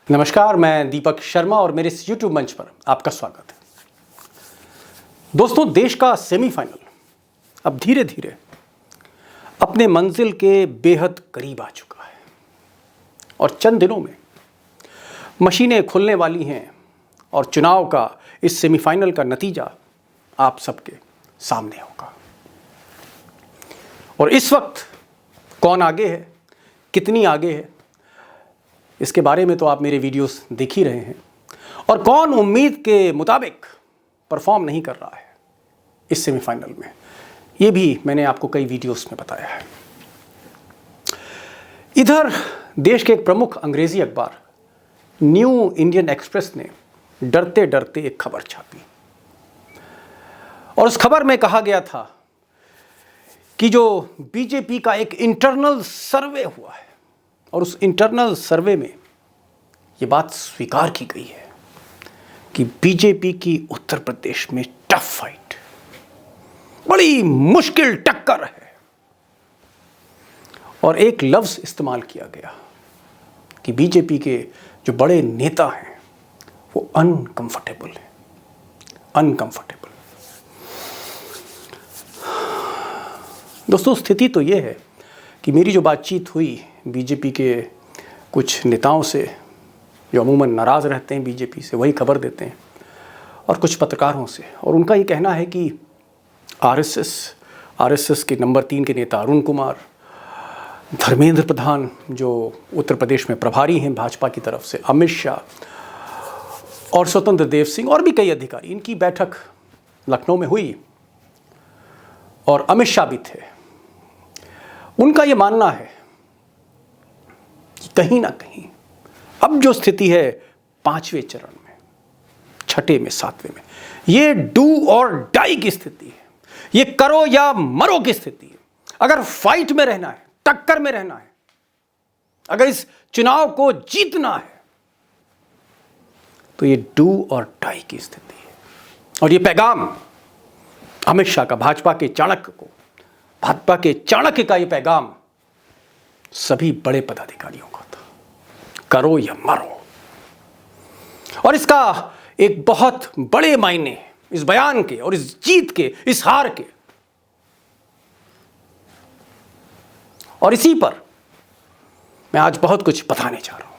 नमस्कार, मैं दीपक शर्मा और मेरे इस YouTube मंच पर आपका स्वागत है। दोस्तों, देश का सेमीफाइनल अब धीरे धीरे अपने मंजिल के बेहद करीब आ चुका है और चंद दिनों में मशीनें खुलने वाली हैं और चुनाव का इस सेमीफाइनल का नतीजा आप सबके सामने होगा। और इस वक्त कौन आगे है, कितनी आगे है, इसके बारे में तो आप मेरे वीडियोस देख ही रहे हैं। और कौन उम्मीद के मुताबिक परफॉर्म नहीं कर रहा है इस सेमीफाइनल में, ये भी मैंने आपको कई वीडियोस में बताया है। इधर देश के एक प्रमुख अंग्रेजी अखबार न्यू इंडियन एक्सप्रेस ने डरते डरते एक खबर छापी और उस खबर में कहा गया था कि जो बीजेपी का एक इंटरनल सर्वे हुआ है और उस इंटरनल सर्वे में ये बात स्वीकार की गई है कि बीजेपी की उत्तर प्रदेश में टफ फाइट, बड़ी मुश्किल टक्कर है। और एक लफ्ज इस्तेमाल किया गया कि बीजेपी के जो बड़े नेता हैं वो अनकंफर्टेबल हैं, अनकंफर्टेबल। दोस्तों, स्थिति तो ये है कि मेरी जो बातचीत हुई बीजेपी के कुछ नेताओं से जो अमूमन नाराज़ रहते हैं बीजेपी से, वही खबर देते हैं, और कुछ पत्रकारों से, और उनका ये कहना है कि आरएसएस के नंबर 3 के नेता अरुण कुमार, धर्मेंद्र प्रधान जो उत्तर प्रदेश में प्रभारी हैं भाजपा की तरफ से, अमित शाह और स्वतंत्र देव सिंह और भी कई अधिकारी, इनकी बैठक लखनऊ में हुई और अमित शाह भी थे। उनका ये मानना है कि कहीं ना कहीं अब जो स्थिति है 5वें चरण में, 6ठे में, 7वें में, ये डू और डाई की स्थिति है, ये करो या मरो की स्थिति है। अगर फाइट में रहना है, टक्कर में रहना है, अगर इस चुनाव को जीतना है, तो ये डू और डाई की स्थिति है। और ये पैगाम अमित शाह का, भाजपा के चाणक्य का ये पैगाम सभी बड़े पदाधिकारियों का था, करो या मरो। और इसका एक बहुत बड़े मायने इस बयान के और इस जीत के, इस हार के। और इसी पर मैं आज बहुत कुछ बताने जा रहा हूं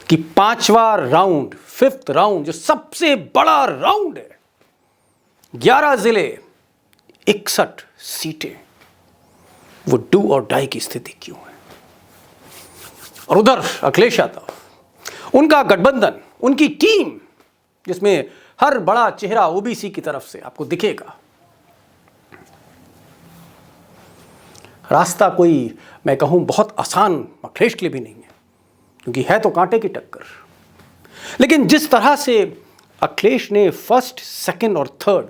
कि 5वां राउंड, 5th राउंड, जो सबसे बड़ा राउंड है, 11 जिले, 61 सीटें, वो डू और डाई की स्थिति क्यों है। और उधर अखिलेश यादव, उनका गठबंधन, उनकी टीम, जिसमें हर बड़ा चेहरा ओबीसी की तरफ से आपको दिखेगा। रास्ता कोई, मैं कहूं, बहुत आसान अखिलेश के लिए भी नहीं है, क्योंकि है तो कांटे की टक्कर। लेकिन जिस तरह से अखिलेश ने फर्स्ट, सेकंड और थर्ड,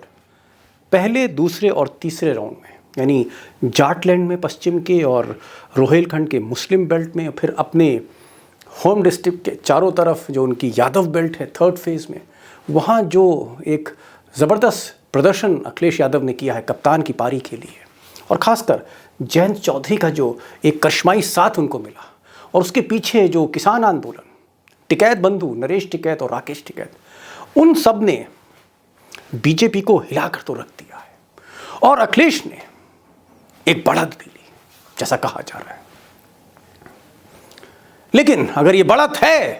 पहले, दूसरे और तीसरे राउंड में, यानी जाटलैंड में पश्चिम के और रोहिलखंड के मुस्लिम बेल्ट में, फिर अपने होम डिस्ट्रिक्ट के चारों तरफ जो उनकी यादव बेल्ट है 3rd फेज़ में, वहाँ जो एक ज़बरदस्त प्रदर्शन अखिलेश यादव ने किया है कप्तान की पारी के लिए, और ख़ासकर जयंत चौधरी का जो एक कश्माई साथ उनको मिला, और उसके पीछे जो किसान आंदोलन, टिकैत बंधु नरेश टिकैत और राकेश टिकैत, उन सब ने बीजेपी को हिलाकर तो रख दिया है। और अखिलेश ने एक बढ़त भी ली, जैसा कहा जा रहा है। लेकिन अगर ये बढ़त है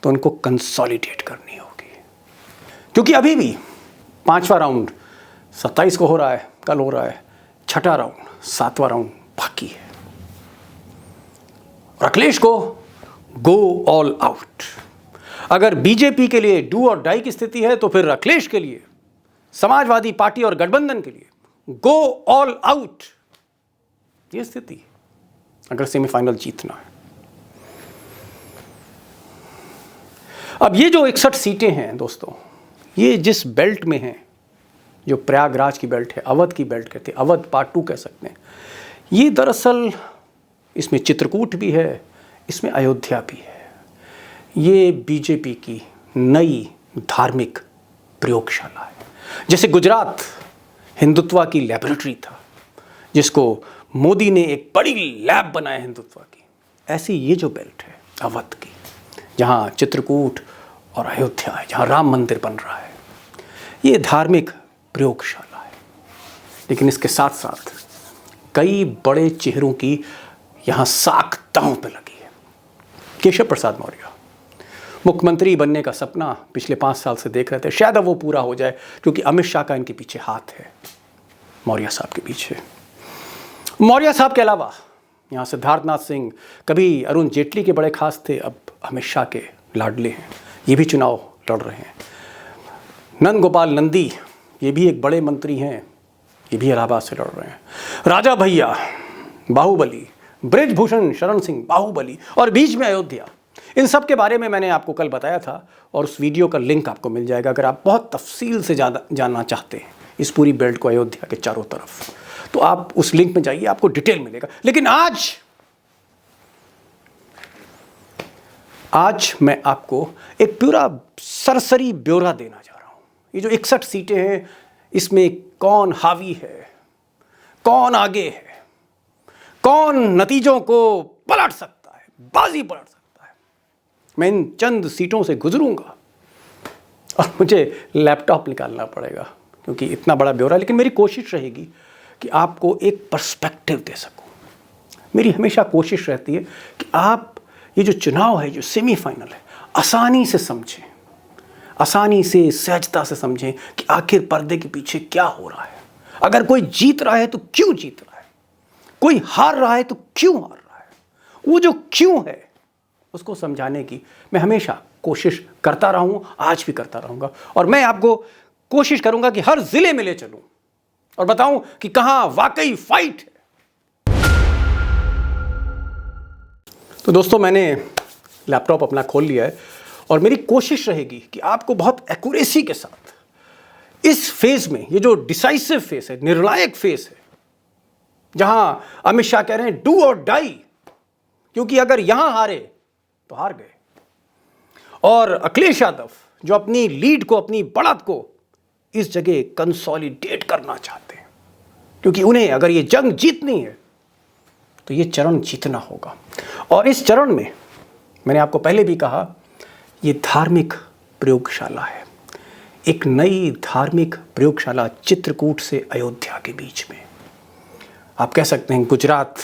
तो उनको कंसोलिडेट करनी होगी, क्योंकि अभी भी 5वां राउंड 27 को हो रहा है, कल हो रहा है, 6ठा राउंड, 7वां राउंड बाकी है। और अखिलेश को गो ऑल आउट। अगर बीजेपी के लिए डू और डाई की स्थिति है, तो फिर अखिलेश के लिए, समाजवादी पार्टी और गठबंधन के लिए गो ऑल आउट, ये स्थिति है अगर सेमीफाइनल जीतना है। अब ये जो 61 सीटें हैं दोस्तों, ये जिस बेल्ट में हैं, जो प्रयागराज की बेल्ट है, अवध की बेल्ट कहते हैं, अवध पार्ट 2 कह सकते हैं, ये दरअसल इसमें चित्रकूट भी है, इसमें अयोध्या भी है। ये बीजेपी की नई धार्मिक प्रयोगशाला है। जैसे गुजरात हिंदुत्व की लैबोरेटरी था, जिसको मोदी ने एक बड़ी लैब बनाया हिंदुत्व की, ऐसी ये जो बेल्ट है अवध की, जहाँ चित्रकूट और अयोध्या है, जहाँ राम मंदिर बन रहा है। ये धार्मिक प्रयोगशाला है, लेकिन इसके साथ साथ कई बड़े चेहरों की यहाँ साख दांव पे लगी है। केशव प्रसाद मौर्य मुख्यमंत्री बनने का सपना पिछले 5 साल से देख रहे थे, शायद अब वो पूरा हो जाए, क्योंकि अमित शाह का इनके पीछे हाथ है, मौर्य साहब के पीछे। मौर्य साहब के अलावा यहाँ सिद्धार्थनाथ सिंह कभी अरुण जेटली के बड़े खास थे, अब अमित शाह के लाडले हैं, ये भी चुनाव लड़ रहे हैं। नंद गोपाल नंदी, ये भी एक बड़े मंत्री हैं, ये भी इलाहाबाद से लड़ रहे हैं। राजा भैया बाहुबली, ब्रिजभूषण शरण सिंह बाहुबली, और बीच में अयोध्या। इन सब के बारे में मैंने आपको कल बताया था, और उस वीडियो का लिंक आपको मिल जाएगा अगर आप बहुत तफसील से ज़्यादा जानना चाहते हैं इस पूरी बेल्ट को, अयोध्या के चारों तरफ, तो आप उस लिंक में जाइए, आपको डिटेल मिलेगा। लेकिन आज मैं आपको एक पूरा सरसरी ब्यौरा देना जा रहा हूं। ये जो 61 सीटें हैं, इसमें कौन हावी है, कौन आगे है, कौन नतीजों को पलट सकता है, बाजी पलट सकता है। मैं इन चंद सीटों से गुजरूंगा और मुझे लैपटॉप निकालना पड़ेगा क्योंकि इतना बड़ा ब्यौरा, लेकिन मेरी कोशिश रहेगी कि आपको एक पर्सपेक्टिव दे सकूं। मेरी हमेशा कोशिश रहती है कि आप ये जो चुनाव है, जो सेमीफाइनल है, आसानी से समझें, आसानी से, सहजता से समझें कि आखिर पर्दे के पीछे क्या हो रहा है। अगर कोई जीत रहा है तो क्यों जीत रहा है, कोई हार रहा है तो क्यों हार रहा है, वो जो क्यों है उसको समझाने की मैं हमेशा कोशिश करता रहा हूं, आज भी करता रहूंगा। और मैं आपको कोशिश करूंगा कि हर जिले में ले चलूं और बताऊं कि कहां वाकई फाइट है। तो दोस्तों, मैंने लैपटॉप अपना खोल लिया है और मेरी कोशिश रहेगी कि आपको बहुत एक्यूरेसी के साथ इस फेज में, ये जो डिसाइसिव फेज है, निर्णायक फेज है, जहां अमित शाह कह रहे हैं डू और डाई, क्योंकि अगर यहां हारे तो हार गए, और अखिलेश यादव जो अपनी लीड को, अपनी बढ़त को इस जगह कंसोलिडेट करना चाहते हैं, क्योंकि उन्हें अगर ये जंग जीतनी है तो ये चरण जीतना होगा। और इस चरण में मैंने आपको पहले भी कहा, ये धार्मिक प्रयोगशाला है, एक नई धार्मिक प्रयोगशाला चित्रकूट से अयोध्या के बीच में। आप कह सकते हैं गुजरात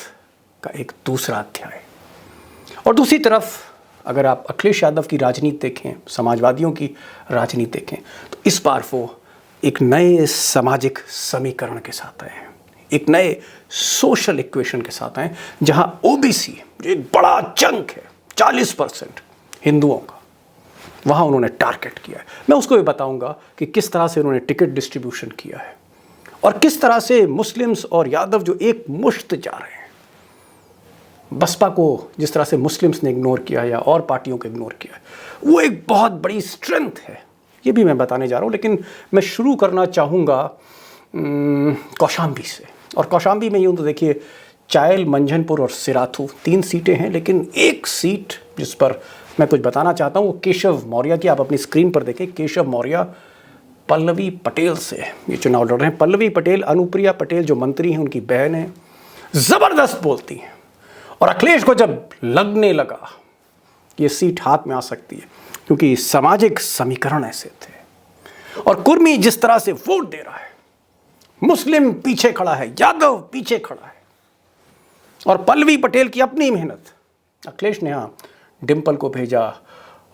का एक दूसरा अध्याय। और दूसरी तरफ अगर आप अखिलेश यादव की राजनीति देखें, समाजवादियों की राजनीति देखें, तो इस बार वो एक नए सामाजिक समीकरण के साथ आए हैं, एक नए सोशल इक्वेशन के साथ आए, जहां ओबीसी जो एक बड़ा चंक है, 40% हिंदुओं का, वहां उन्होंने टारगेट किया है। मैं उसको भी बताऊंगा कि किस तरह से उन्होंने टिकट डिस्ट्रीब्यूशन किया है और किस तरह से मुस्लिम्स और यादव जो एक मुश्त जा रहे हैं, बसपा को जिस तरह से मुस्लिम्स ने इग्नोर किया या और पार्टियों को इग्नोर किया, वो एक बहुत बड़ी स्ट्रेंथ है, ये भी मैं बताने जा रहा हूँ। लेकिन मैं शुरू करना चाहूँगा कौशाम्बी से। और कौशाम्बी में यूँ तो देखिए, चायल, मंझनपुर और सिराथू 3 सीटें हैं, लेकिन एक सीट जिस पर मैं कुछ बताना चाहता हूँ वो केशव मौर्य की। आप अपनी स्क्रीन पर देखें, केशव मौर्य पल्लवी पटेल से ये चुनाव लड़ रहे हैं। पल्लवी पटेल, अनुप्रिया पटेल जो मंत्री हैं, उनकी बहन है, ज़बरदस्त बोलती हैं। और अखिलेश को जब लगने लगा ये सीट हाथ में आ सकती है, क्योंकि सामाजिक समीकरण ऐसे थे, और कुर्मी जिस तरह से वोट दे रहा है, मुस्लिम पीछे खड़ा है, यादव पीछे खड़ा है, और पल्लवी पटेल की अपनी मेहनत, अखिलेश ने यहाँ डिम्पल को भेजा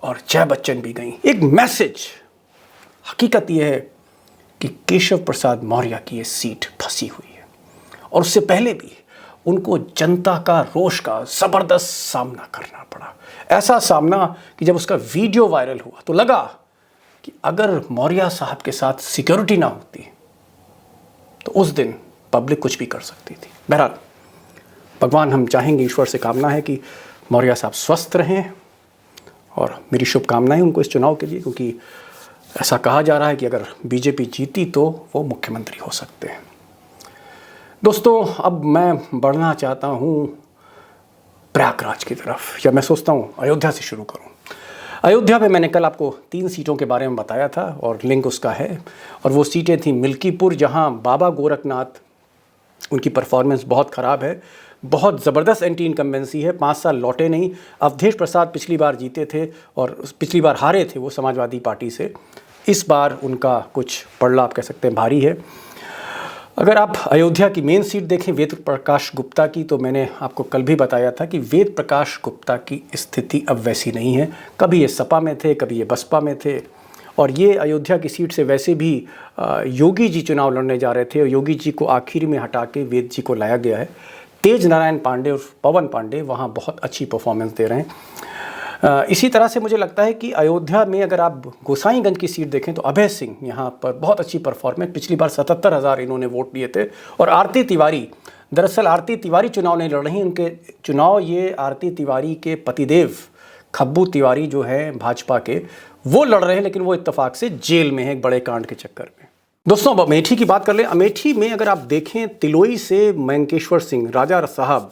और जय बच्चन भी गई। एक मैसेज, हकीकत यह है कि केशव प्रसाद मौर्य की ये सीट फंसी हुई है, और उससे पहले भी उनको जनता का रोष का ज़बरदस्त सामना करना पड़ा। ऐसा सामना कि जब उसका वीडियो वायरल हुआ तो लगा कि अगर मौर्य साहब के साथ सिक्योरिटी ना होती तो उस दिन पब्लिक कुछ भी कर सकती थी। बहरहाल, भगवान, हम चाहेंगे, ईश्वर से कामना है कि मौर्य साहब स्वस्थ रहें, और मेरी शुभकामनाएं उनको इस चुनाव के लिए, क्योंकि ऐसा कहा जा रहा है कि अगर बीजेपी जीती तो वो मुख्यमंत्री हो सकते हैं। दोस्तों, अब मैं बढ़ना चाहता हूँ प्रयागराज की तरफ, या मैं सोचता हूँ अयोध्या से शुरू करूँ। अयोध्या में मैंने कल आपको 3 सीटों के बारे में बताया था और लिंक उसका है, और वो सीटें थी मिल्कीपुर, जहाँ बाबा गोरखनाथ, उनकी परफॉर्मेंस बहुत ख़राब है, बहुत ज़बरदस्त एंटी इनकम्बेंसी है, 5 साल लौटे नहीं। अवधेश प्रसाद पिछली बार जीते थे और पिछली बार हारे थे वो समाजवादी पार्टी से। इस बार उनका कुछ पड़ला आप कह सकते हैं भारी है। अगर आप अयोध्या की मेन सीट देखें वेद प्रकाश गुप्ता की, तो मैंने आपको कल भी बताया था कि वेद प्रकाश गुप्ता की स्थिति अब वैसी नहीं है। कभी ये सपा में थे, कभी ये बसपा में थे, और ये अयोध्या की सीट से वैसे भी योगी जी चुनाव लड़ने जा रहे थे और योगी जी को आखिर में हटा के वेद जी को लाया गया है। तेज नारायण पांडे और पवन पांडे वहाँ बहुत अच्छी परफॉर्मेंस दे रहे हैं। इसी तरह से मुझे लगता है कि अयोध्या में अगर आप गोसाईगंज की सीट देखें तो अभय सिंह यहाँ पर बहुत अच्छी परफॉर्मेंस, पिछली बार 77,000 इन्होंने वोट दिए थे। और आरती तिवारी, दरअसल आरती तिवारी चुनाव नहीं लड़ रही, उनके चुनाव ये आरती तिवारी के पतिदेव खब्बू तिवारी जो है भाजपा के, वो लड़ रहे हैं, लेकिन वो इत्तेफाक से जेल में है एक बड़े कांड के चक्कर में। दोस्तों अब अमेठी की बात कर लें। अमेठी में अगर आप देखें तिलोई से मैंकेश्वर सिंह, राजा साहब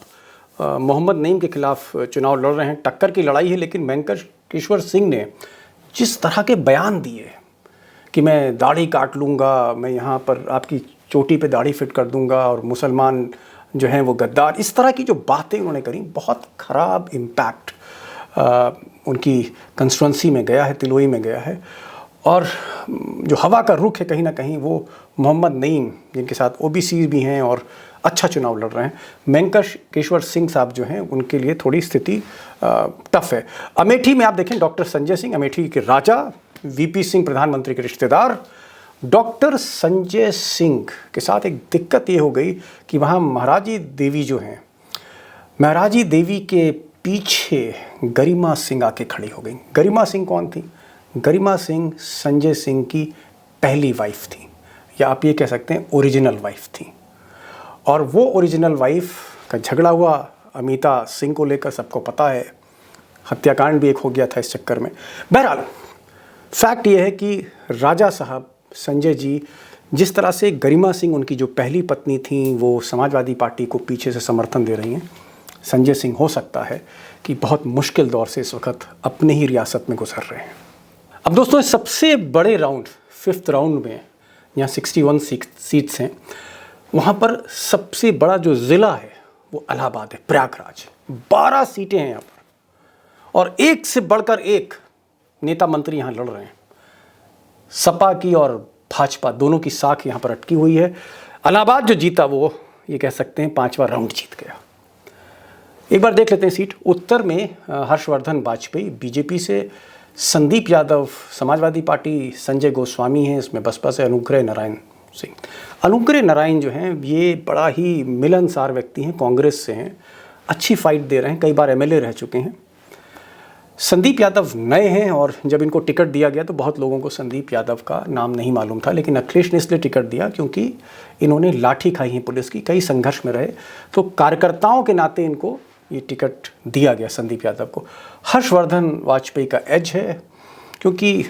मोहम्मद नईम के खिलाफ चुनाव लड़ रहे हैं। टक्कर की लड़ाई है, लेकिन मैंकेश्वर सिंह ने जिस तरह के बयान दिए कि मैं दाढ़ी काट लूँगा, मैं यहाँ पर आपकी चोटी पे दाढ़ी फिट कर दूँगा और मुसलमान जो हैं वो गद्दार, इस तरह की जो बातें उन्होंने करी, बहुत ख़राब इम्पैक्ट उनकी कंस्टिट्यूंसी में गया है, तिलोई में गया है। और जो हवा का रुख है कहीं ना कहीं वो मोहम्मद नईम, जिनके साथ ओबीसी भी हैं और अच्छा चुनाव लड़ रहे हैं, मैंकेश्वर सिंह साहब जो हैं उनके लिए थोड़ी स्थिति टफ है। अमेठी में आप देखें डॉक्टर संजय सिंह, अमेठी के राजा, वीपी सिंह प्रधानमंत्री के रिश्तेदार, डॉक्टर संजय सिंह के साथ एक दिक्कत ये हो गई कि वहाँ महाराजी देवी जो हैं, महाराजी देवी के पीछे गरिमा सिंह आके खड़ी हो गई। गरिमा सिंह कौन थी? गरिमा सिंह संजय सिंह की पहली वाइफ थी, या आप ये कह सकते हैं ओरिजिनल वाइफ थी। और वो ओरिजिनल वाइफ का झगड़ा हुआ अमिता सिंह को लेकर, सबको पता है, हत्याकांड भी एक हो गया था इस चक्कर में। बहरहाल फैक्ट ये है कि राजा साहब संजय जी जिस तरह से गरिमा सिंह, उनकी जो पहली पत्नी थी, वो समाजवादी पार्टी को पीछे से समर्थन दे रही हैं, संजय सिंह हो सकता है कि बहुत मुश्किल दौर से इस वक्त अपने ही रियासत में गुजर रहे हैं। अब दोस्तों सबसे बड़े राउंड, 5th राउंड में, यहाँ 61 सीट्स हैं, वहाँ पर सबसे बड़ा जो ज़िला है वो इलाहाबाद है, प्रयागराज। 12 सीटें हैं यहाँ पर और एक से बढ़कर एक नेता मंत्री यहाँ लड़ रहे हैं। सपा की और भाजपा दोनों की साख यहाँ पर अटकी हुई है। इलाहाबाद जो जीता वो ये कह सकते हैं 5वां राउंड जीत गया। एक बार देख लेते हैं सीट। उत्तर में हर्षवर्धन वाजपेयी बीजेपी से, संदीप यादव समाजवादी पार्टी, संजय गोस्वामी हैं इसमें बसपा से, अनुग्रह नारायण सिंह। अनुग्रह नारायण जो हैं ये बड़ा ही मिलनसार व्यक्ति हैं, कांग्रेस से हैं, अच्छी फाइट दे रहे हैं, कई बार एमएलए रह चुके हैं। संदीप यादव नए हैं और जब इनको टिकट दिया गया तो बहुत लोगों को संदीप यादव का नाम नहीं मालूम था, लेकिन अखिलेश ने इसलिए टिकट दिया क्योंकि इन्होंने लाठी खाई है पुलिस की, कई संघर्ष में रहे, तो कार्यकर्ताओं के नाते इनको ये टिकट दिया गया संदीप यादव को। हर्षवर्धन वाजपेयी का एज है क्योंकि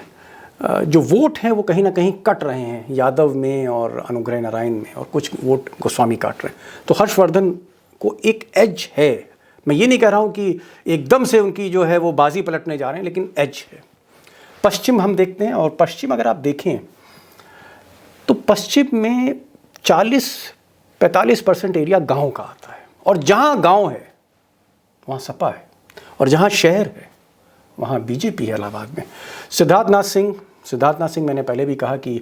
जो वोट हैं वो कहीं ना कहीं कट रहे हैं यादव में और अनुग्रह नारायण में, और कुछ वोट गोस्वामी काट रहे हैं, तो हर्षवर्धन को एक एज है। मैं ये नहीं कह रहा हूँ कि एकदम से उनकी जो है वो बाजी पलटने जा रहे हैं, लेकिन एज है। पश्चिम हम देखते हैं, और पश्चिम अगर आप देखें तो पश्चिम में 40-45% एरिया गांव का आता है, और जहाँ गांव है वहाँ सपा है, और जहाँ शहर है वहाँ बीजेपी है इलाहाबाद में। सिद्धार्थनाथ सिंह मैंने पहले भी कहा कि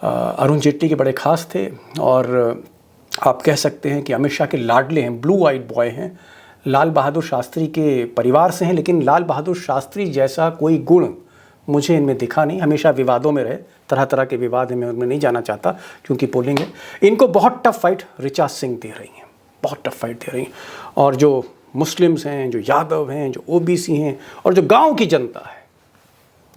अरुण जेटली के बड़े खास थे, और आप कह सकते हैं कि अमित शाह के लाडले हैं, ब्लू आइड बॉय हैं, लाल बहादुर शास्त्री के परिवार से हैं, लेकिन लाल बहादुर शास्त्री जैसा कोई गुण मुझे इनमें दिखा नहीं। हमेशा विवादों में रहे, तरह तरह के विवाद हैं, मैं उनमें नहीं जाना चाहता क्योंकि पोलिंग है। इनको बहुत टफ फाइट ऋचा सिंह दे रही हैं, बहुत टफ फाइट दे रही हैं। और जो मुस्लिम्स हैं, जो यादव हैं, जो ओबीसी हैं, और जो गांव की जनता है,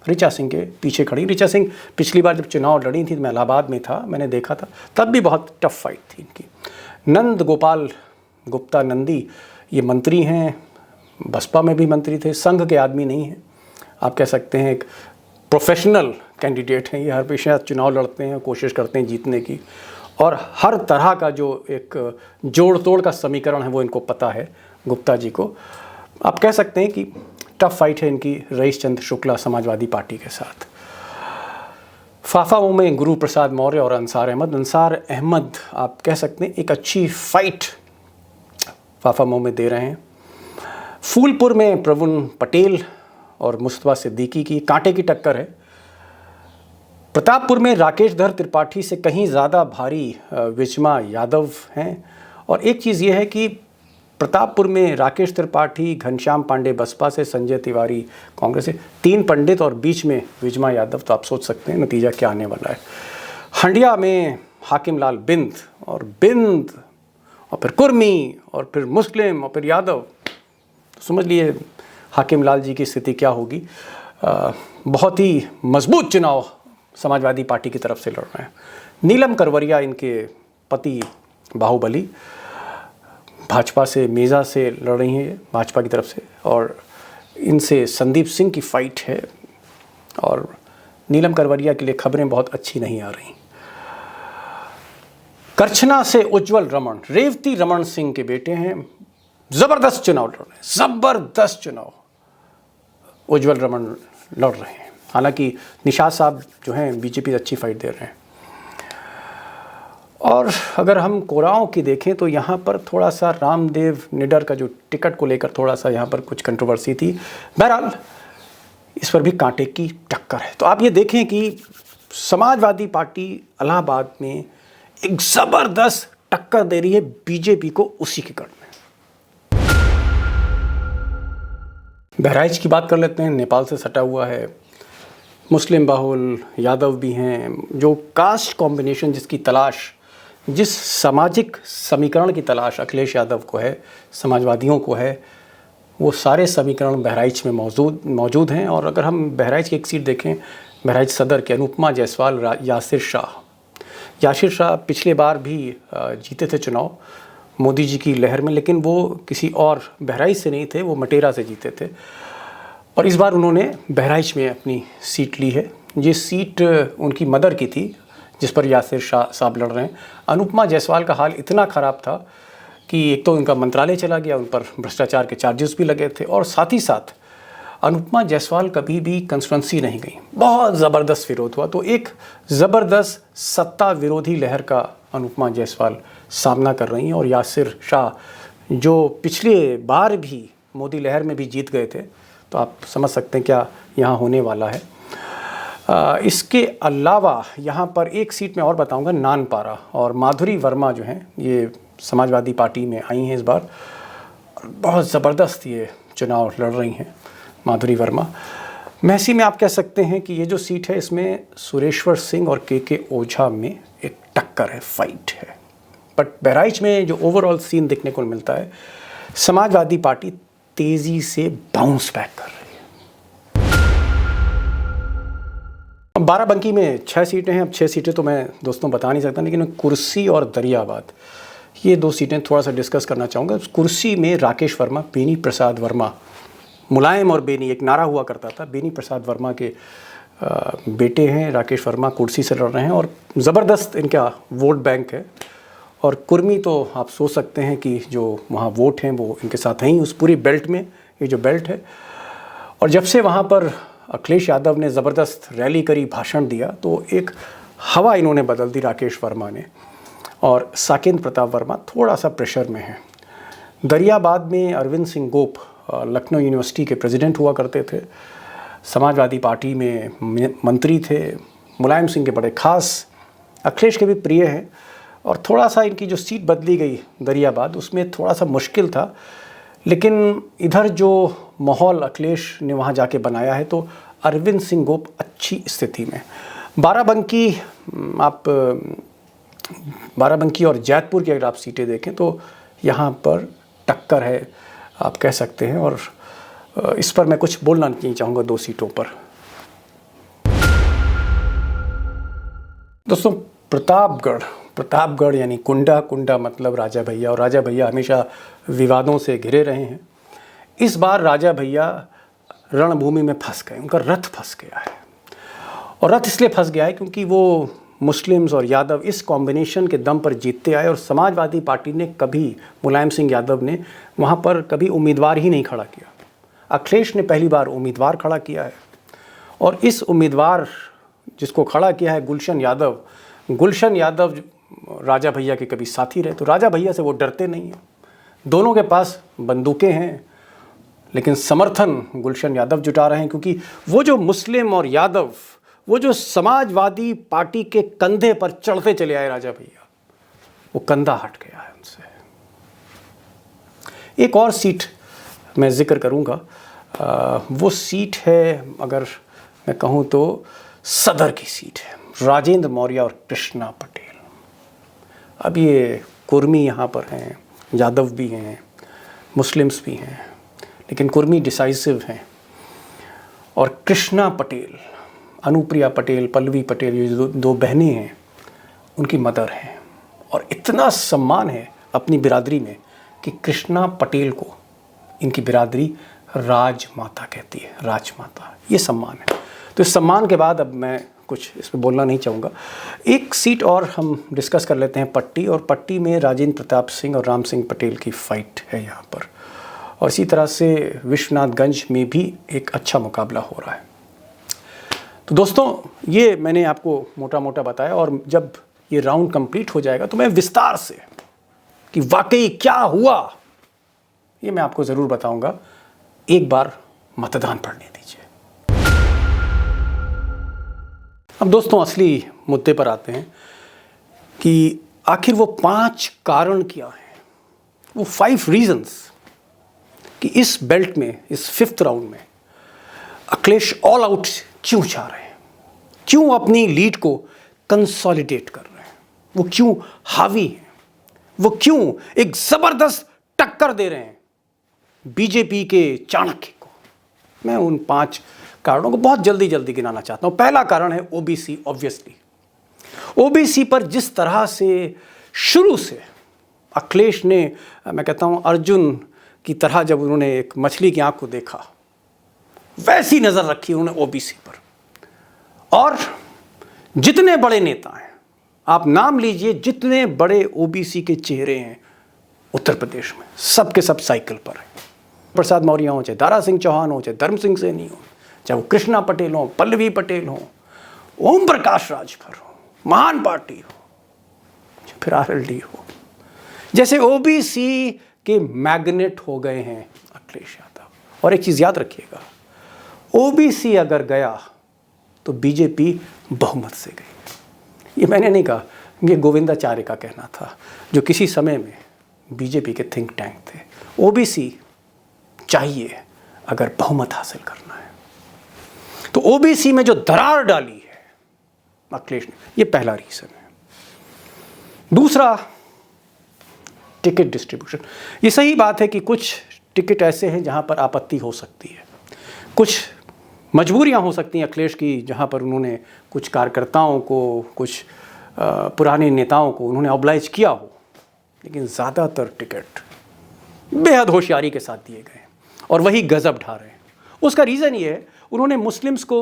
ऋचा सिंह के पीछे खड़ी। ऋचा सिंह पिछली बार जब चुनाव लड़ी थी, मैं इलाहाबाद में था, मैंने देखा था, तब भी बहुत टफ फाइट थी इनकी। नंद गोपाल गुप्ता नंदी ये मंत्री हैं, बसपा में भी मंत्री थे, संघ के आदमी नहीं हैं, आप कह सकते हैं एक प्रोफेशनल कैंडिडेट हैं। ये हर पेशा चुनाव लड़ते हैं, कोशिश करते हैं जीतने की, और हर तरह का जो एक जोड़ तोड़ का समीकरण है वो इनको पता है गुप्ता जी को। आप कह सकते हैं कि टफ फाइट है इनकी रईस चंद्र शुक्ला समाजवादी पार्टी के साथ। फाफाओं में गुरु प्रसाद मौर्य और अंसार अहमद आप कह सकते हैं एक अच्छी फाइट फाफा मुंह में दे रहे हैं। फूलपुर में प्रवीण पटेल और मुस्तफा सिद्दीकी की कांटे की टक्कर है। प्रतापपुर में राकेश धर त्रिपाठी से कहीं ज़्यादा भारी विजमा यादव हैं। और एक चीज़ ये है कि प्रतापपुर में राकेश त्रिपाठी, घनश्याम पांडे बसपा से, संजय तिवारी कांग्रेस से, 3 पंडित और बीच में विजमा यादव। तो आप सोच सकते हैं नतीजा क्या आने वाला है। हंडिया में हाकिम लाल बिंद और फिर कुर्मी और फिर मुस्लिम और फिर यादव। तो समझ लिए हाकिम लाल जी की स्थिति क्या होगी। बहुत ही मजबूत चुनाव समाजवादी पार्टी की तरफ से लड़ रहे हैं। नीलम करवरिया इनके पति बाहुबली भाजपा से, मेजा से लड़ रही हैं भाजपा की तरफ से, और इनसे संदीप सिंह की फाइट है। और नीलम करवरिया के लिए खबरें बहुत अच्छी नहीं आ रही। करछना से उज्जवल रमन, रेवती रमन सिंह के बेटे हैं, जबरदस्त चुनाव लड़ रहे हैं, जबरदस्त चुनाव उज्जवल रमन लड़ रहे हैं। हालांकि निषाद साहब जो हैं बीजेपी से अच्छी फाइट दे रहे हैं। और अगर हम कोराओं की देखें तो यहाँ पर थोड़ा सा रामदेव निडर का जो टिकट को लेकर थोड़ा सा यहाँ पर कुछ कंट्रोवर्सी थी। बहरहाल इस पर भी कांटे की टक्कर है। तो आप ये देखें कि समाजवादी पार्टी इलाहाबाद में एक ज़बरदस्त टक्कर दे रही है बीजेपी को उसी के गढ़ में। बहराइच की बात कर लेते हैं, नेपाल से सटा हुआ है, मुस्लिम बाहुल, यादव भी हैं। जो कास्ट कॉम्बिनेशन जिसकी तलाश, जिस सामाजिक समीकरण की तलाश अखिलेश यादव को है, समाजवादियों को है, वो सारे समीकरण बहराइच में मौजूद हैं। और अगर हम बहराइच की एक सीट देखें, बहराइच सदर के अनुपमा जायसवाल, यासिर शाह पिछले बार भी जीते थे चुनाव मोदी जी की लहर में, लेकिन वो किसी और बहराइच से नहीं थे, वो मटेरा से जीते थे। और इस बार उन्होंने बहराइच में अपनी सीट ली है। ये सीट उनकी मदर की थी जिस पर यासिर शाह साहब लड़ रहे हैं। अनुपमा जायसवाल का हाल इतना ख़राब था कि एक तो उनका मंत्रालय चला गया, उन पर भ्रष्टाचार के चार्जेस भी लगे थे, और साथ ही साथ अनुपमा जायसवाल कभी भी कंस्टिट्यूंसी नहीं गई। बहुत ज़बरदस्त विरोध हुआ। तो एक ज़बरदस्त सत्ता विरोधी लहर का अनुपमा जायसवाल सामना कर रही हैं। और यासिर शाह जो पिछले बार भी मोदी लहर में भी जीत गए थे, तो आप समझ सकते हैं क्या यहाँ होने वाला है। इसके अलावा यहाँ पर एक सीट में और बताऊँगा, नानपारा, और माधुरी वर्मा जो हैं ये समाजवादी पार्टी में आई हैं इस बार, बहुत ज़बरदस्त ये चुनाव लड़ रही हैं माधुरी वर्मा। महसी में आप कह सकते हैं कि ये जो सीट है इसमें सुरेश्वर सिंह और के ओझा में एक टक्कर है, फाइट है। बट बहराइच में जो ओवरऑल सीन देखने को मिलता है, समाजवादी पार्टी तेज़ी से बाउंस बैक कर रही है। बाराबंकी में 6 सीटें हैं। अब 6 सीटें तो मैं दोस्तों बता नहीं सकता, लेकिन कुर्सी और दरियाबाद, ये 2 सीटें थोड़ा सा डिस्कस करना चाहूँगा। कुर्सी में राकेश वर्मा, बेनी प्रसाद वर्मा, मुलायम और बेनी एक नारा हुआ करता था, बेनी प्रसाद वर्मा के बेटे हैं राकेश वर्मा, कुर्सी से लड़ रहे हैं और ज़बरदस्त इनका वोट बैंक है। और कुर्मी तो आप सोच सकते हैं कि जो वहाँ वोट हैं वो इनके साथ हैं उस पूरी बेल्ट में, ये जो बेल्ट है। और जब से वहाँ पर अखिलेश यादव ने ज़बरदस्त रैली करी, भाषण दिया, तो एक हवा इन्होंने बदल दी राकेश वर्मा ने। और साकेंद्र प्रताप वर्मा थोड़ा सा प्रेशर में है। दरियाबाद में अरविंद सिंह गोप लखनऊ यूनिवर्सिटी के प्रेसिडेंट हुआ करते थे, समाजवादी पार्टी में मंत्री थे, मुलायम सिंह के बड़े खास, अखिलेश के भी प्रिय हैं। और थोड़ा सा इनकी जो सीट बदली गई दरियाबाद, उसमें थोड़ा सा मुश्किल था, लेकिन इधर जो माहौल अखिलेश ने वहाँ जाके बनाया है, तो अरविंद सिंह गोप अच्छी स्थिति में। बाराबंकी और जैतपुर की अगर आप सीटें देखें तो यहाँ पर टक्कर है, आप कह सकते हैं। और इस पर मैं कुछ बोलना नहीं चाहूँगा 2 सीटों पर। दोस्तों, प्रतापगढ़ यानी कुंडा मतलब राजा भैया, और राजा भैया हमेशा विवादों से घिरे रहे हैं। इस बार राजा भैया रणभूमि में फंस गए, उनका रथ फंस गया है। और रथ इसलिए फंस गया है क्योंकि वो मुस्लिम्स और यादव इस कॉम्बिनेशन के दम पर जीतते आए, और समाजवादी पार्टी ने कभी, मुलायम सिंह यादव ने वहाँ पर कभी उम्मीदवार ही नहीं खड़ा किया। अखिलेश ने पहली बार उम्मीदवार खड़ा किया है, और इस उम्मीदवार जिसको खड़ा किया है गुलशन यादव राजा भैया के कभी साथी रहे, तो राजा भैया से वो डरते नहीं हैं। दोनों के पास बंदूकें हैं, लेकिन समर्थन गुलशन यादव जुटा रहे हैं, क्योंकि वो जो मुस्लिम और यादव, वो जो समाजवादी पार्टी के कंधे पर चढ़ते चले आए राजा भैया, वो कंधा हट गया है उनसे। एक और सीट मैं जिक्र करूंगा, वो सीट है, अगर मैं कहूं तो सदर की सीट है, राजेंद्र मौर्य और कृष्णा पटेल। अब ये कुर्मी यहाँ पर हैं, यादव भी हैं, मुस्लिम्स भी हैं, लेकिन कुर्मी डिसाइसिव हैं, और कृष्णा पटेल, अनुप्रिया पटेल, पल्लवी पटेल, ये दो बहनें हैं, उनकी मदर हैं। और इतना सम्मान है अपनी बिरादरी में कि कृष्णा पटेल को इनकी बिरादरी राजमाता कहती है, राजमाता, ये सम्मान है। तो इस सम्मान के बाद अब मैं कुछ इस पर बोलना नहीं चाहूँगा। एक सीट और हम डिस्कस कर लेते हैं, पट्टी, और पट्टी में राजेंद्र प्रताप सिंह और राम सिंह पटेल की फाइट है यहाँ पर। और इसी तरह से विश्वनाथगंज में भी एक अच्छा मुकाबला हो रहा है। तो दोस्तों, ये मैंने आपको मोटा मोटा बताया, और जब ये राउंड कंप्लीट हो जाएगा तो मैं विस्तार से कि वाकई क्या हुआ ये मैं आपको ज़रूर बताऊंगा। एक बार मतदान पढ़ने दीजिए। अब दोस्तों, असली मुद्दे पर आते हैं कि आखिर वो 5 कारण क्या हैं, वो 5 रीजंस कि इस बेल्ट में, इस 5th राउंड में अखिलेश ऑल आउट क्यों जा रहे हैं, क्यों अपनी लीड को कंसोलिडेट कर रहे हैं, वो क्यों हावी हैं, वो क्यों एक जबरदस्त टक्कर दे रहे हैं बीजेपी के चाणक्य को। मैं उन 5 कारणों को बहुत जल्दी जल्दी गिनाना चाहता हूं। पहला कारण है ओबीसी। ऑब्वियसली ओबीसी पर जिस तरह से शुरू से अखिलेश ने, मैं कहता हूं अर्जुन की तरह, जब उन्होंने एक मछली की आंख को देखा, वैसी नजर रखी उन्होंने ओबीसी पर। और जितने बड़े नेता हैं, आप नाम लीजिए, जितने बड़े ओबीसी के चेहरे हैं उत्तर प्रदेश में, सब के सब साइकिल पर हैं। प्रसाद मौर्य हो, चाहे दारा सिंह चौहान हो, चाहे धर्म सिंह सैनी हो, चाहे वो कृष्णा पटेल हो, पल्लवी पटेल हो, ओम प्रकाश राजभर हो, महान पार्टी हो, फिर आरएलडी हो, जैसे ओबीसी के मैग्नेट हो गए हैं अखिलेश यादव। और एक चीज़ याद रखिएगा, ओबीसी अगर गया तो बीजेपी बहुमत से गई। ये मैंने नहीं कहा, ये गोविंदाचार्य का कहना था, जो किसी समय में बीजेपी के थिंक टैंक थे। ओबीसी चाहिए अगर बहुमत हासिल करना है। तो ओबीसी में जो दरार डाली है अखिलेश ने, ये पहला रीजन है। दूसरा, टिकट डिस्ट्रीब्यूशन। ये सही बात है कि कुछ टिकट ऐसे हैं जहां पर आपत्ति हो सकती है, कुछ मजबूरियां हो सकती हैं अखिलेश की, जहां पर उन्होंने कुछ कार्यकर्ताओं को, कुछ पुराने नेताओं को उन्होंने ऑब्लाइज किया हो, लेकिन ज़्यादातर टिकट बेहद होशियारी के साथ दिए गए और वही गजब ढा रहे हैं। उसका रीज़न ये है, उन्होंने मुस्लिम्स को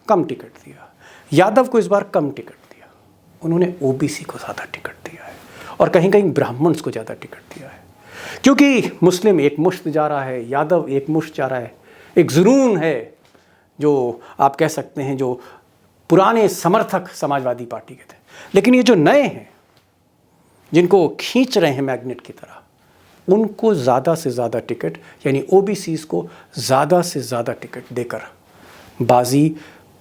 कम टिकट दिया, यादव को इस बार कम टिकट दिया, उन्होंने ओबीसी को ज़्यादा टिकट दिया है, और कहीं कहीं ब्राह्मण्स को ज़्यादा टिकट दिया है। क्योंकि मुस्लिम एक मुश्त जा रहा है, यादव एक मुश्त जा रहा है। एक जुनून है, जो आप कह सकते हैं जो पुराने समर्थक समाजवादी पार्टी के थे, लेकिन ये जो नए हैं जिनको खींच रहे हैं मैग्नेट की तरह, उनको ज़्यादा से ज़्यादा टिकट, यानी ओबीसीज़ को ज़्यादा से ज़्यादा टिकट देकर बाजी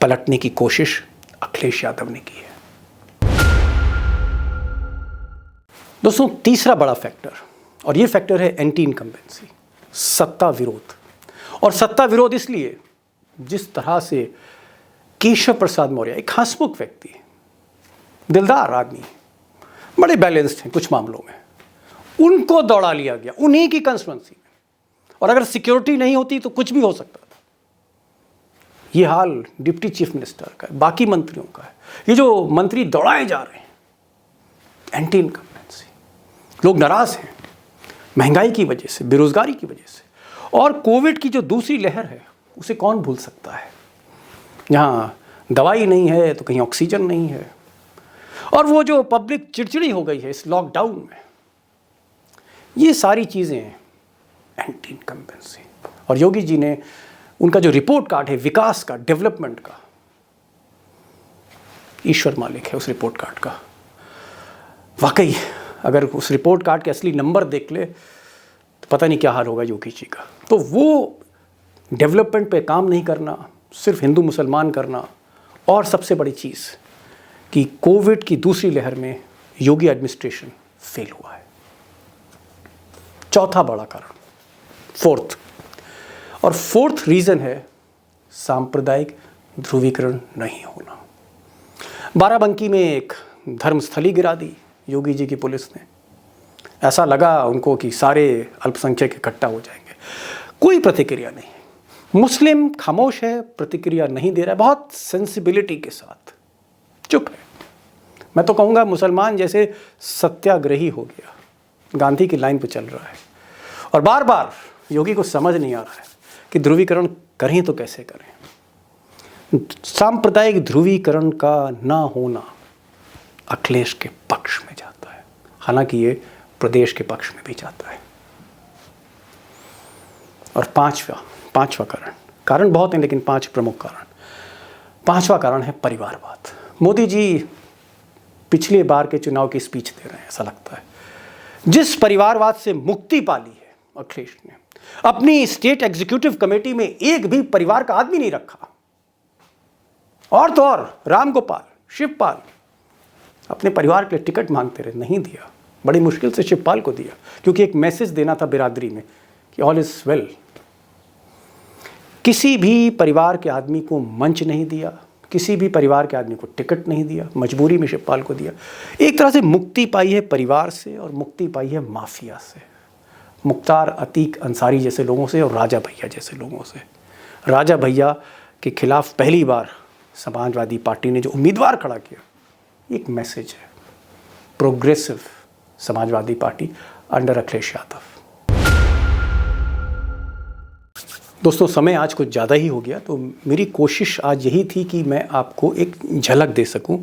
पलटने की कोशिश अखिलेश यादव ने की है। दोस्तों, तीसरा बड़ा फैक्टर, और ये फैक्टर है एंटी इनकम्बेंसी, सत्ता विरोध। और सत्ता विरोध इसलिए, जिस तरह से केशव प्रसाद मौर्य, एक हंसमुख व्यक्ति, दिलदार आदमी, बड़े बैलेंस्ड हैं कुछ मामलों में, उनको दौड़ा लिया गया उन्हीं की कंस्टिट्यूंसी में, और अगर सिक्योरिटी नहीं होती तो कुछ भी हो सकता था। ये हाल डिप्टी चीफ मिनिस्टर का है, बाकी मंत्रियों का है। ये जो मंत्री दौड़ाए जा रहे हैं, एंटी इनकम्बेंसी, लोग नाराज हैं महंगाई की वजह से, बेरोजगारी की वजह से, और कोविड की जो दूसरी लहर है उसे कौन भूल सकता है। यहाँ दवाई नहीं है तो कहीं ऑक्सीजन नहीं है, और वो जो पब्लिक चिड़चिड़ी हो गई है इस लॉकडाउन में, ये सारी चीज़ें एंटी इनकम्बेंसी। और योगी जी ने उनका जो रिपोर्ट कार्ड है विकास का, डेवलपमेंट का, ईश्वर मालिक है उस रिपोर्ट कार्ड का। वाकई अगर उस रिपोर्ट कार्ड के असली नंबर देख ले पता नहीं क्या हाल होगा योगी जी का। तो वो डेवलपमेंट पे काम नहीं करना, सिर्फ हिंदू मुसलमान करना, और सबसे बड़ी चीज़ कि कोविड की दूसरी लहर में योगी एडमिनिस्ट्रेशन फेल हुआ है। चौथा बड़ा कारण, फोर्थ रीज़न है सांप्रदायिक ध्रुवीकरण नहीं होना। बाराबंकी में एक धर्मस्थली गिरा दी योगी जी की पुलिस ने। ऐसा लगा उनको कि सारे अल्पसंख्यक इकट्ठा हो जाएंगे। कोई प्रतिक्रिया नहीं। मुस्लिम खामोश है, प्रतिक्रिया नहीं दे रहा है, बहुत सेंसिबिलिटी के साथ चुप है। मैं तो कहूँगा मुसलमान जैसे सत्याग्रही हो गया, गांधी की लाइन पे चल रहा है। और बार बार योगी को समझ नहीं आ रहा है कि ध्रुवीकरण करें तो कैसे करें। सांप्रदायिक ध्रुवीकरण का ना होना अखिलेश के पक्ष में जाता है, हालांकि ये प्रदेश के पक्ष में भी जाता है। और पांचवा कारण बहुत हैं, लेकिन 5 प्रमुख कारण। पांचवा कारण है परिवारवाद। मोदी जी पिछले बार के चुनाव की स्पीच दे रहे हैं, ऐसा लगता है। जिस परिवारवाद से मुक्ति पाली है अखिलेश ने, अपनी स्टेट एग्जीक्यूटिव कमेटी में एक भी परिवार का आदमी नहीं रखा। और तो और रामगोपाल, शिवपाल अपने परिवार के लिए टिकट मांगते रहे, नहीं दिया। बड़ी मुश्किल से शिवपाल को दिया, क्योंकि एक मैसेज देना था बिरादरी में कि ऑल इज वेल। किसी भी परिवार के आदमी को मंच नहीं दिया, किसी भी परिवार के आदमी को टिकट नहीं दिया, मजबूरी में शिवपाल को दिया। एक तरह से मुक्ति पाई है परिवार से और मुक्ति पाई है माफिया से, मुख्तार अतीक अंसारी जैसे लोगों से और राजा भैया जैसे लोगों से। राजा भैया के खिलाफ पहली बार समाजवादी पार्टी ने जो उम्मीदवार खड़ा किया, एक मैसेज है, progressive Samajwadi party under Akhilesh Yadav. दोस्तों, समय आज कुछ ज़्यादा ही हो गया, तो मेरी कोशिश आज यही थी कि मैं आपको एक झलक दे सकूं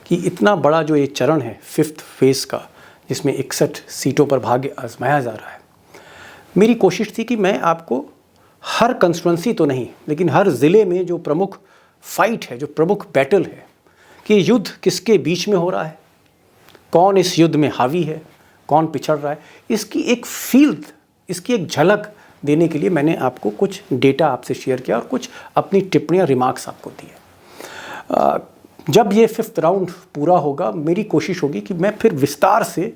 कि इतना बड़ा जो ये चरण है 5th फेज़ का, जिसमें 61 सीटों पर भाग्य आजमाया जा रहा है, मेरी कोशिश थी कि मैं आपको हर कंस्टिट्यूंसी तो नहीं, लेकिन हर ज़िले में जो प्रमुख फाइट है, जो प्रमुख बैटल है, कि युद्ध किसके बीच में हो रहा है, कौन इस युद्ध में हावी है, कौन पिछड़ रहा है, इसकी एक फील्ड, इसकी एक झलक देने के लिए मैंने आपको कुछ डेटा आपसे शेयर किया और कुछ अपनी टिप्पणियाँ, रिमार्क्स आपको दिए। जब ये 5th राउंड पूरा होगा, मेरी कोशिश होगी कि मैं फिर विस्तार से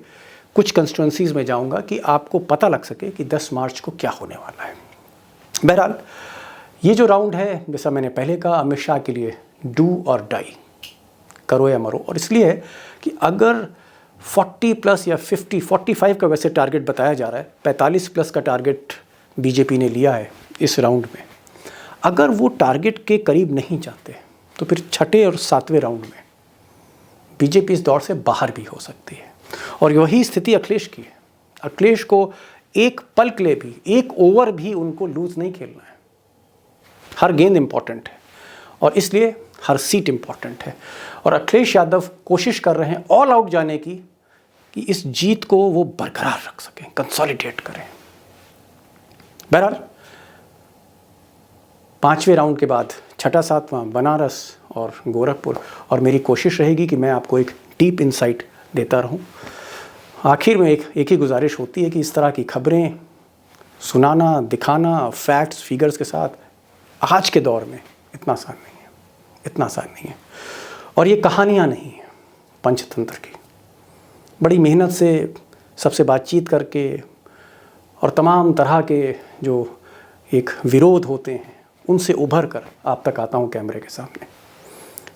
कुछ कंस्टिट्यूंसीज़ में जाऊंगा कि आपको पता लग सके कि 10 मार्च को क्या होने वाला है। बहरहाल ये जो राउंड है, जैसा मैंने पहले कहा, अमित शाह के लिए डू और डाई, करो या मरो। और इसलिए है कि अगर 40+ या 45 का वैसे टारगेट बताया जा रहा है, 45+ का टारगेट बीजेपी ने लिया है इस राउंड में। अगर वो टारगेट के करीब नहीं जाते तो फिर 6ठे और 7वें राउंड में बीजेपी इस दौर से बाहर भी हो सकती है। और वही स्थिति अखिलेश की है। अखिलेश को एक पल के लिए भी, एक ओवर भी उनको लूज नहीं खेलना है। हर गेंद इंपॉर्टेंट है और इसलिए हर सीट इंपॉर्टेंट है। और अखिलेश यादव कोशिश कर रहे हैं ऑल आउट जाने की, कि इस जीत को वो बरकरार रख सकें, कंसोलिडेट करें। बहरहाल 5वें राउंड के बाद 6ठा 7वां बनारस और गोरखपुर, और मेरी कोशिश रहेगी कि मैं आपको एक डीप इंसाइट देता रहूं। आखिर में एक ही गुजारिश होती है कि इस तरह की खबरें सुनाना, दिखाना, फैक्ट्स, फिगर्स के साथ आज के दौर में इतना आसान नहीं है। और ये कहानियाँ नहीं हैं पंचतंत्र की। बड़ी मेहनत से सबसे बातचीत करके और तमाम तरह के जो एक विरोध होते हैं, उनसे उभर कर आप तक आता हूँ कैमरे के सामने।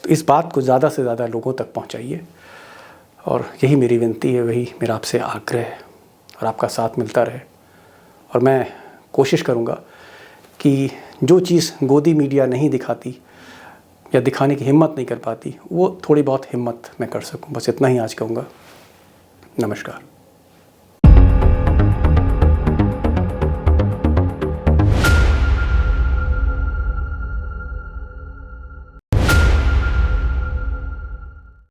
तो इस बात को ज़्यादा से ज़्यादा लोगों तक पहुँचाइए, और यही मेरी विनती है, वही मेरा आपसे आग्रह है, और आपका साथ मिलता रहे। और मैं कोशिश करूँगा कि जो चीज़ गोदी मीडिया नहीं दिखाती या दिखाने की हिम्मत नहीं कर पाती, वो थोड़ी बहुत हिम्मत मैं कर सकूँ। बस इतना ही आज कहूँगा। नमस्कार।